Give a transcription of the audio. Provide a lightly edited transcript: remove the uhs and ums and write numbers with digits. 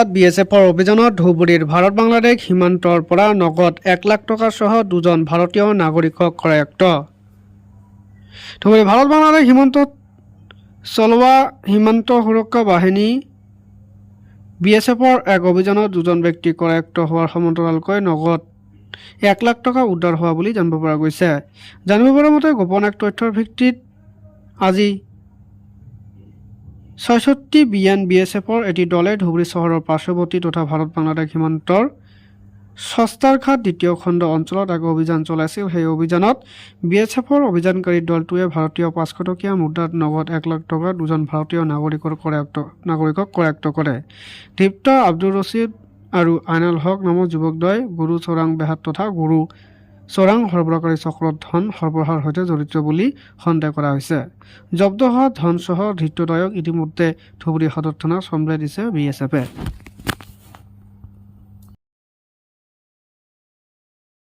জিলাত বিএছএফৰ অভিযানত ধুবুৰীৰ ভাৰত বাংলাদেশ সীমান্তৰ পৰা নগদ 1 লাখ টকা সহ দুজন ভাৰতীয় নাগৰিকক কৰায়ত্ব। ধুবুৰী ভাৰত বাংলাদেশ সীমান্তত চলোৱা সীমান্ত সুৰক্ষা বাহিনী বিএছএফৰ এক অভিযানত দুজন ব্যক্তি কৰায়ত্ব হোৱাৰ সমান্তৰালকৈ নগদ 1 লাখ টকা উদ্ধাৰ হোৱা বুলি জানিব পৰা গৈছে। জানিব পৰা মতে গোপন এক তথ্যৰ ভিত্তিত আজি ৬৬ বিএছএফৰ এটি দলে ধুবুৰী চহৰৰ পাৰ্শ্বৱৰ্তী তথা ভাৰত বাংলাদেশ সীমান্তৰ সস্তাৰঘাট দ্বিতীয় খণ্ড অঞ্চলত এক অভিযান চলাইছিল। সেই অভিযানত বিএছএফৰ অভিযানকাৰী দলটোৱে ভাৰতীয় 500 টকীয়া মুদ্ৰাত নগদ 1 লাখ টকা দুজন ভাৰতীয় নাগৰিকক কৰায়ত্ব কৰে। দীপ্ত আব্দুৰ ৰছিদ আৰু আইনাল হক নামৰ যুৱকদ্বয় গুৰু চোৰাং বেহাত তথা গুৰু চোৰাং সৰবৰাহকাৰী চক্ৰত ধন সৰবৰাহৰ সৈতে জড়িত বুলি সন্দেহ কৰা হৈছে। জব্দ হোৱা ধনসহ ধৃতদ্বয়ক ইতিমধ্যে ধুবুৰী সদৰ থানাত চম্ভালি দিছে বিএছএফে।